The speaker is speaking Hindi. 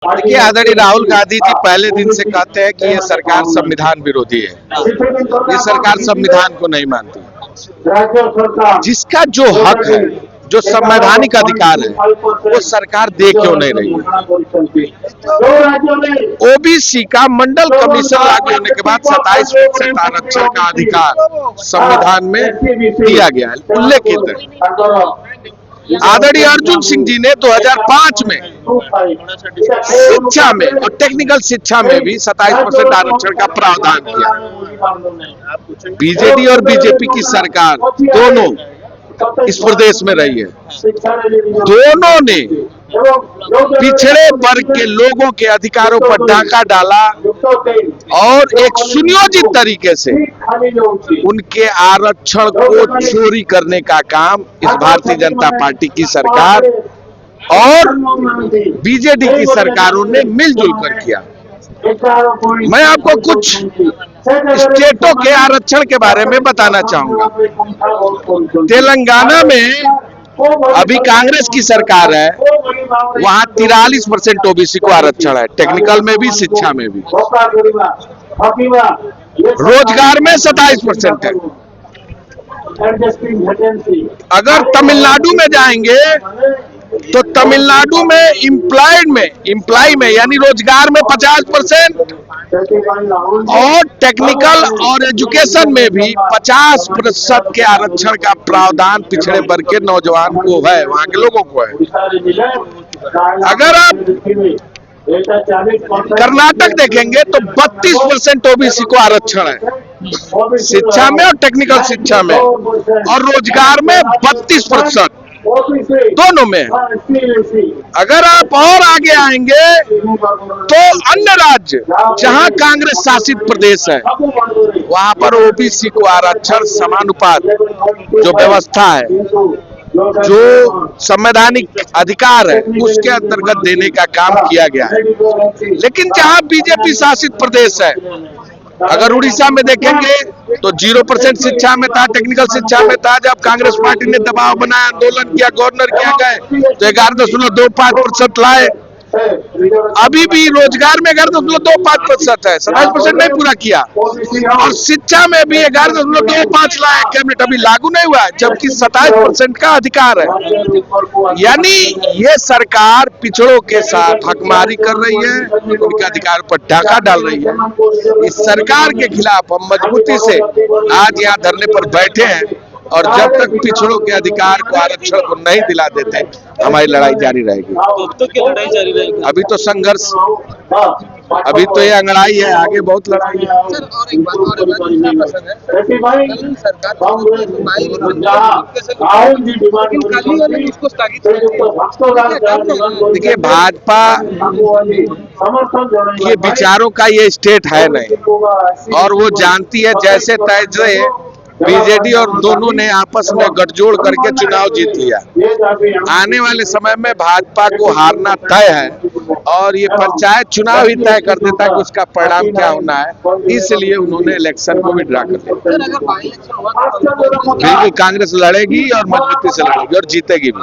देखिए, आदरणीय राहुल गांधी जी पहले दिन से कहते हैं कि ये सरकार संविधान विरोधी है। ये सरकार संविधान को नहीं मानती। जिसका जो हक है, जो संवैधानिक अधिकार है, वो सरकार दे क्यों नहीं रही है? ओबीसी का मंडल कमीशन लागू होने के बाद 27% आरक्षण का अधिकार संविधान में दिया गया है, उल्लेखित है। आदरणीय अर्जुन सिंह जी ने 2005 में शिक्षा में और टेक्निकल शिक्षा में भी 27% आरक्षण का प्रावधान किया। बीजेडी और बीजेपी की सरकार दोनों इस प्रदेश में रही है। दोनों ने पिछड़े वर्ग के लोगों के अधिकारों पर डाका डाला और एक सुनियोजित तरीके से उनके आरक्षण को चोरी करने का काम इस भारतीय जनता पार्टी की सरकार और बीजेडी की सरकारों ने मिलजुल कर किया। मैं आपको कुछ स्टेटों के आरक्षण के बारे में बताना चाहूंगा। तेलंगाना में अभी कांग्रेस की सरकार है, वहां 43% ओबीसी को आरक्षण है, टेक्निकल में भी, शिक्षा में भी। रोजगार में 27% है। अगर तमिलनाडु में जाएंगे तो तमिलनाडु में इम्प्लाई में यानी रोजगार में 50% और टेक्निकल और एजुकेशन में भी 50% के आरक्षण का प्रावधान पिछड़े वर्ग के नौजवान को है, वहां के लोगों को है। अगर आप कर्नाटक देखेंगे तो 32% ओबीसी को आरक्षण है, शिक्षा में और टेक्निकल शिक्षा में, और रोजगार में 32%, दोनों में। अगर आप और आगे आएंगे तो अन्य राज्य जहां कांग्रेस शासित प्रदेश है, वहां पर ओबीसी को आरक्षण समानुपात जो व्यवस्था है, जो संवैधानिक अधिकार है, उसके अंतर्गत देने का काम किया गया है। लेकिन जहां बीजेपी शासित प्रदेश है, अगर उड़ीसा में देखेंगे तो 0% शिक्षा में था, टेक्निकल शिक्षा में था। जब कांग्रेस पार्टी ने दबाव बनाया, आंदोलन किया, गवर्नर किया गए तो 11.25% लाए। अभी भी रोजगार में 11.25% है, 27% नहीं पूरा किया, और शिक्षा में भी 11.25 लाए। कैबिनेट अभी लागू नहीं हुआ है, जबकि 27% का अधिकार है। यानी ये सरकार पिछड़ों के साथ हकमारी कर रही है, उनके अधिकार पर डाका डाल रही है। इस सरकार के खिलाफ हम मजबूती से आज यहाँ धरने पर बैठे हैं, और जब तक पिछड़ों के अधिकार को, आरक्षण को नहीं दिला देते, हमारी लड़ाई जारी रहेगी। तो क्या लड़ाई जारी रहेगी? अभी तो संघर्ष, अभी तो ये अंगड़ाई है, आगे बहुत लड़ाई है। सर, और एक बात देखिए, भाजपा के विचारों का ये स्टेट है नहीं, और वो जानती है जैसे तैसे बीजेडी और दोनों ने आपस में गठजोड़ करके चुनाव जीत लिया। आने वाले समय में भाजपा को हारना तय है, और ये पंचायत चुनाव ही तय कर देता है कि उसका परिणाम क्या होना है। इसलिए उन्होंने इलेक्शन को भी ड्रा कर दिया। बिल्कुल कांग्रेस लड़ेगी और मजबूती से लड़ेगी और जीतेगी भी।